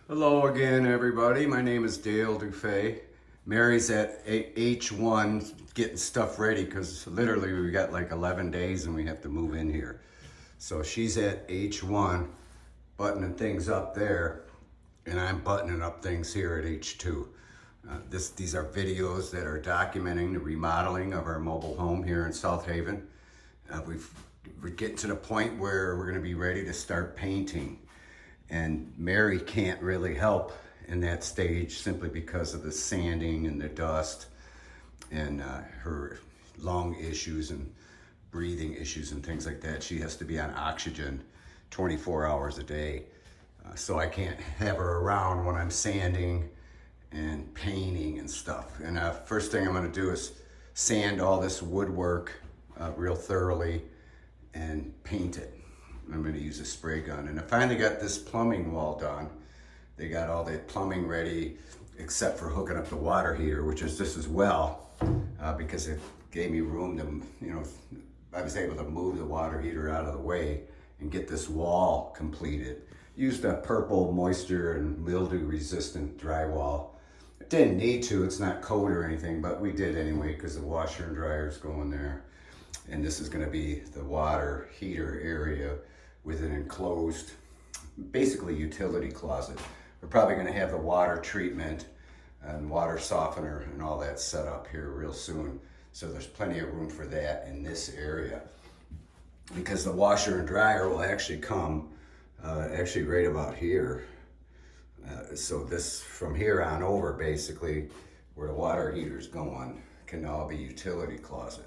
Hello again, everybody. My name is Dale DuFay. Mary's at H1 getting stuff ready because literally we got like 11 days and we have to move in here. So she's at H1 buttoning things up there, and I'm buttoning up things here at H2. These are videos that are documenting the remodeling of our mobile home here in South Haven. We're getting to the point where we're going to be ready to start painting. And Mary can't really help in that stage simply because of the sanding and the dust and her lung issues and breathing issues and things like that. She has to be on oxygen 24 hours a day. So I can't have her around when I'm sanding and painting and stuff. And first thing I'm gonna do is sand all this woodwork real thoroughly and paint it. I'm going to use a spray gun. And I finally got this plumbing wall done. They got all the plumbing ready except for hooking up the water heater, which is just as well because it gave me room to, I was able to move the water heater out of the way and get this wall completed. Used a purple moisture and mildew resistant drywall. Didn't need to, it's not code or anything, but we did anyway because the washer and dryer is going there. And this is going to be the water heater area with an enclosed, basically utility closet. We're probably going to have the water treatment and water softener and all that set up here real soon. So there's plenty of room for that in this area. Because the washer and dryer will actually come actually right about here. So this, from here on over, basically, where the water heater's going, can all be utility closet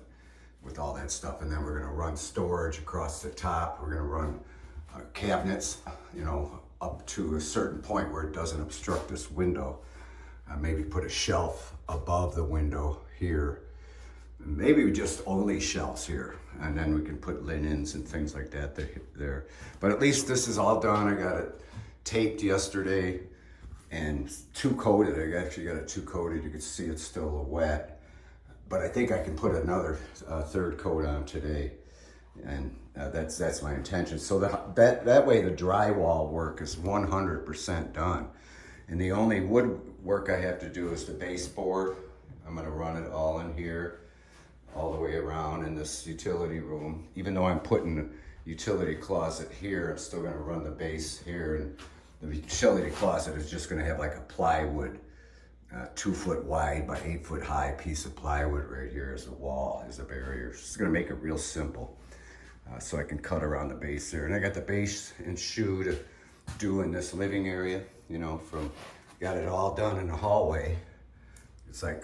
with all that stuff. And then we're gonna run storage across the top. We're gonna run cabinets, up to a certain point where it doesn't obstruct this window. Maybe put a shelf above the window here. Maybe just only shelves here. And then we can put linens and things like that there. But at least this is all done. I got it taped yesterday and two coated. I actually got it two coated. You can see it's still a little wet. But I think I can put another third coat on today, and that's my intention. So that way the drywall work is 100% done. And the only wood work I have to do is the baseboard. I'm gonna run it all in here, all the way around in this utility room. Even though I'm putting the utility closet here, I'm still gonna run the base here, and the utility closet is just gonna have like a plywood 2 foot wide by 8 foot high piece of plywood right here as a wall, as a barrier. Just gonna make it real simple so I can cut around the base there. And I got the base and shoe to do in this living area, got it all done in the hallway. It's like,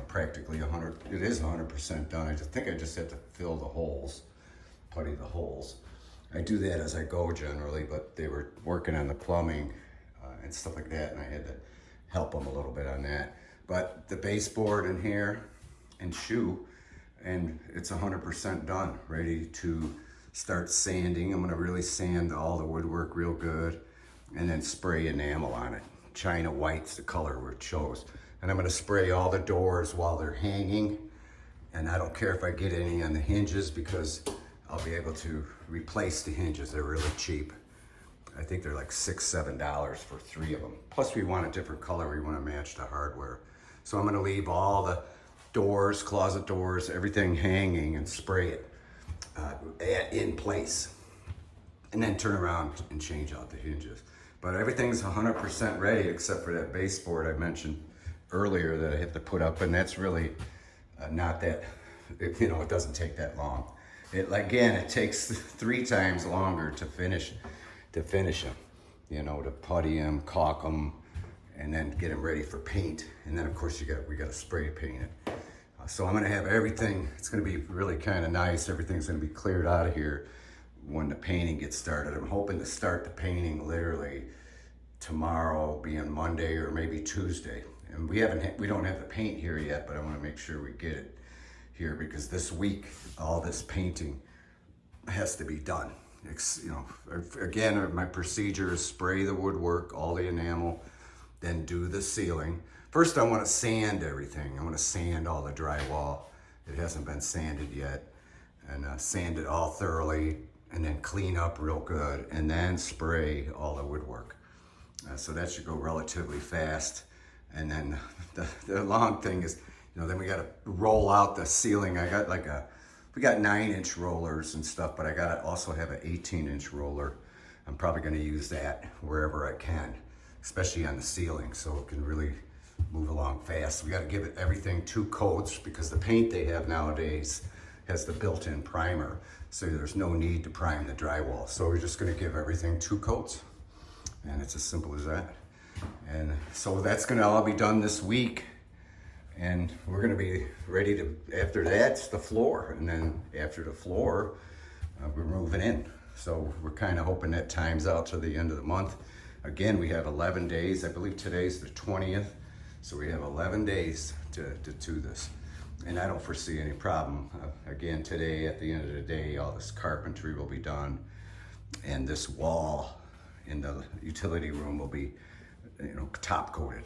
practically it is 100% done. I just think I just had to fill the holes, putty the holes. I do that as I go generally, but they were working on the plumbing and stuff like that, and I had to help them a little bit on that. But the baseboard in here and shoe, and it's 100% done, ready to start sanding. I'm gonna really sand all the woodwork real good and then spray enamel on it. China White's the color where it shows. And I'm gonna spray all the doors while they're hanging. And I don't care if I get any on the hinges because I'll be able to replace the hinges. They're really cheap. I think they're like $6, $7 for 3 of them. Plus we want a different color. We want to match the hardware. So I'm going to leave all the doors, closet doors, everything hanging and spray it in place. And then turn around and change out the hinges. But everything's 100% ready except for that baseboard I mentioned earlier that I have to put up. And that's really not that, it doesn't take that long. It takes 3 times longer to finish them, to putty them, caulk them, and then get them ready for paint. And then of course we got to spray paint it. So I'm gonna have everything, it's gonna be really kind of nice. Everything's gonna be cleared out of here when the painting gets started. I'm hoping to start the painting literally tomorrow, being Monday or maybe Tuesday. And we don't have the paint here yet, but I wanna make sure we get it here because this week, all this painting has to be done. Again, my procedure is spray the woodwork, all the enamel, then do the ceiling. First, I want to sand everything. I want to sand all the drywall. It hasn't been sanded yet. And sand it all thoroughly, and then clean up real good, and then spray all the woodwork. So that should go relatively fast. And then the long thing is, then we got to roll out the ceiling. We got 9-inch rollers and stuff, but I got to also have an 18-inch roller. I'm probably going to use that wherever I can, especially on the ceiling, so it can really move along fast. We got to give it everything 2 coats because the paint they have nowadays has the built-in primer, so there's no need to prime the drywall. So we're just going to give everything 2 coats, and it's as simple as that. And so that's going to all be done this week, and we're going to be ready to, after that's the floor, and then after the floor, we're moving in. So we're kind of hoping that times out to the end of the month. Again, we have 11 days. I believe today's the 20th. So we have 11 days to do this. And I don't foresee any problem. Again, today, at the end of the day, all this carpentry will be done. And this wall in the utility room will be, top coated.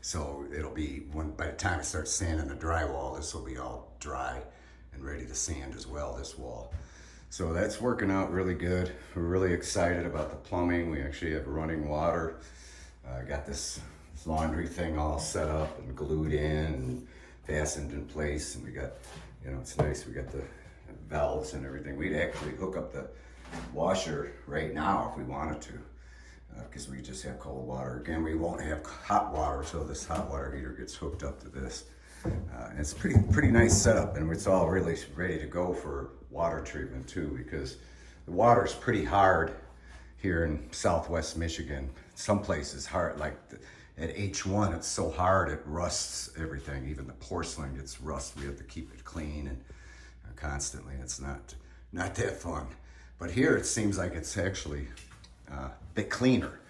So it'll be, by the time I start sanding the drywall, this will be all dry and ready to sand as well, this wall. So that's working out really good. We're really excited about the plumbing. We actually have running water. Got this laundry thing all set up and glued in and fastened in place. And we got, it's nice. We got the valves and everything. We'd actually hook up the washer right now if we wanted to, because we just have cold water. Again, we won't have hot water, so this hot water heater gets hooked up to this. It's pretty nice setup, and it's all really ready to go for water treatment too, because the water's pretty hard here in Southwest Michigan. Some places hard, like at H1, it's so hard it rusts everything. Even the porcelain gets rust. We have to keep it clean and constantly. It's not that fun. But here it seems like it's actually a bit cleaner.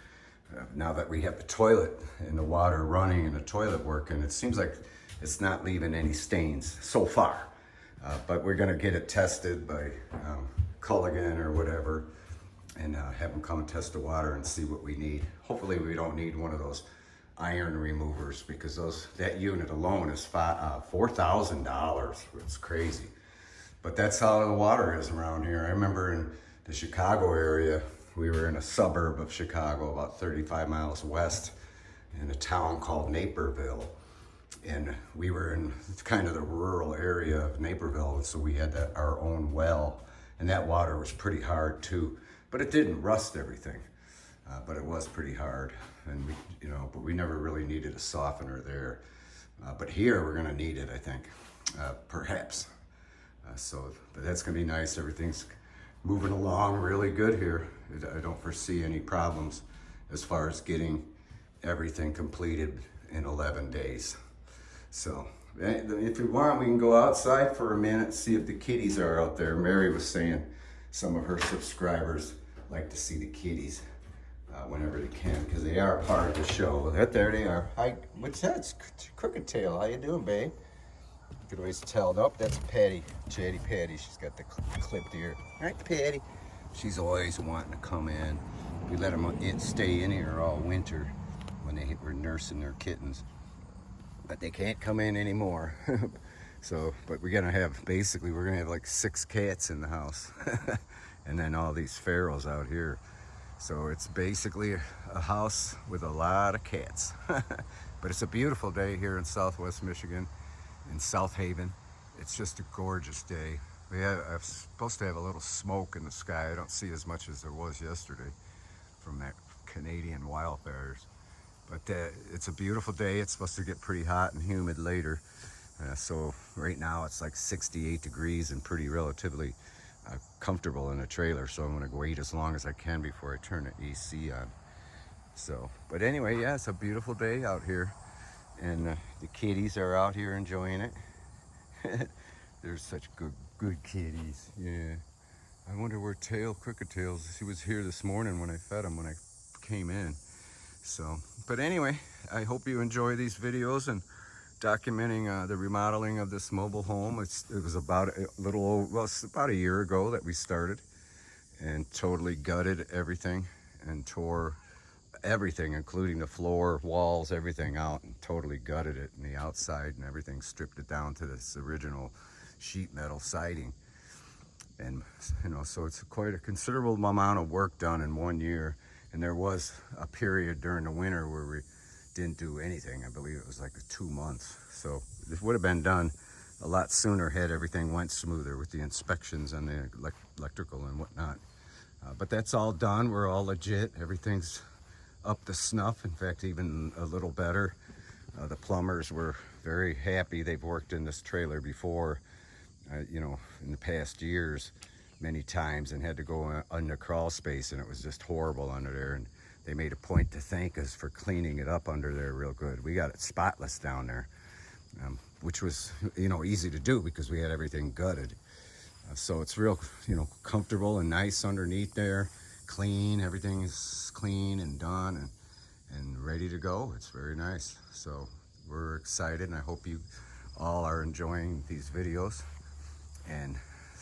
Now that we have the toilet and the water running and the toilet working, it seems like it's not leaving any stains so far. But we're gonna get it tested by Culligan or whatever, and have them come and test the water and see what we need. Hopefully we don't need one of those iron removers, because that unit alone is $4,000. It's crazy. But that's how the water is around here. I remember in the Chicago area, we were in a suburb of Chicago, about 35 miles west, in a town called Naperville. And we were in kind of the rural area of Naperville, and so we had our own well, and that water was pretty hard too. But it didn't rust everything, but it was pretty hard. And but we never really needed a softener there. But here we're gonna need it, I think, perhaps. But that's gonna be nice. Everything's moving along really good here. I don't foresee any problems as far as getting everything completed in 11 days. So if we want, we can go outside for a minute, see if the kitties are out there. Mary was saying some of her subscribers like to see the kitties whenever they can, because they are part of the show. There they are. Hi, what's that? It's Crooked Tail. How you doing, babe? You can always tell. Nope, that's Patty, Chatty Patty. She's got the clipped ear. All right, Patty. She's always wanting to come in. We let them stay in here all winter when they were nursing their kittens. But they can't come in anymore. But we're gonna have like 6 cats in the house. And then all these pharaohs out here. So it's basically a house with a lot of cats. But it's a beautiful day here in Southwest Michigan, in South Haven. It's just a gorgeous day. I'm supposed to have a little smoke in the sky. I don't see as much as there was yesterday from that Canadian wildfires. But it's a beautiful day. It's supposed to get pretty hot and humid later. So right now it's like 68 degrees and pretty relatively comfortable in a trailer. So I'm gonna wait as long as I can before I turn the AC on. But anyway, yeah, it's a beautiful day out here. And the kitties are out here enjoying it. They're such good kitties, yeah. I wonder where Crooked Tails, he was here this morning when I fed him when I came in. But anyway, I hope you enjoy these videos and documenting the remodeling of this mobile home. It was about it's about a year ago that we started, and totally gutted everything and tore everything, including the floor, walls, everything out, and totally gutted it, and the outside and everything, stripped it down to this original sheet metal siding. And so it's quite a considerable amount of work done in 1 year. And there was a period during the winter where we didn't do anything. I believe it was like 2 months. So this would have been done a lot sooner had everything went smoother with the inspections on the electrical and whatnot. But that's all done. We're all legit. Everything's up to snuff. In fact, even a little better. The plumbers were very happy. They've worked in this trailer before, you know, in the past years, many times, and had to go in the crawl space, and it was just horrible under there. And they made a point to thank us for cleaning it up under there real good. We got it spotless down there, which was, you know, easy to do because we had everything gutted. So it's real, you know, comfortable and nice underneath there. Clean, everything is clean and done and ready to go. It's very nice. So we're excited, and I hope you all are enjoying these videos. And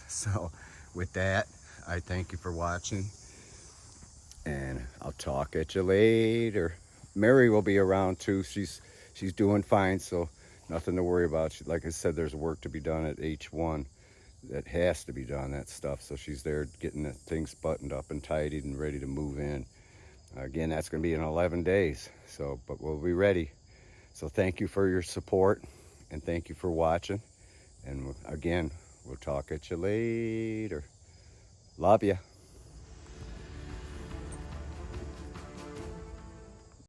so with that, I thank you for watching, and I'll talk at you later. Mary will be around too. She's doing fine, so nothing to worry about. Like I said, there's work to be done at H1 that has to be done, that stuff. So she's there getting the things buttoned up and tidied and ready to move in. Again, that's going to be in 11 days. So, but we'll be ready. So thank you for your support, and thank you for watching. And again, we'll talk at you later. Love ya.